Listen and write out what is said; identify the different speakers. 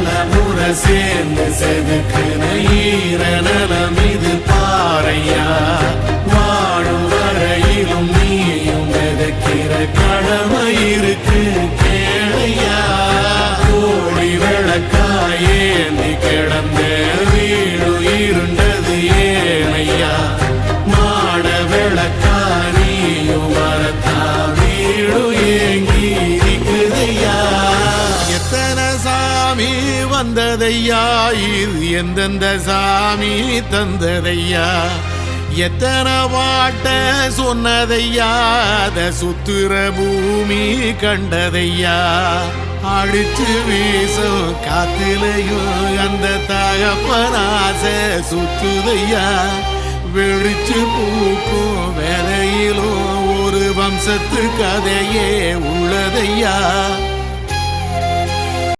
Speaker 1: பல முறை சேர்ந்து செதுக்குன ஈர நலம் இது பாறையா வாழும் வரையிலும் நீயும் விதைக்கிற கடமை இருக்கு கேளையா கோடி விளக்காயேந்தி கிடந்த வீடு இருண்டது ஏனையா மாட விளக்காரியும் வரத்தா வீடு ஏங்கி இருக்குதையா எத்தனை சாமி வந்ததையா இது எந்தெந்த சாமி தந்ததையா எத்தனை பாட்ட சொன்னதையா அத சுத்துற பூமி கண்டதையா அடிச்சு வீசும் காத்திலையும் அந்த தகப்பனாச சுத்துதையா வெடிச்சு பூக்கும் வேலையிலும் ஒரு வம்சத்து கதையே உள்ளதையா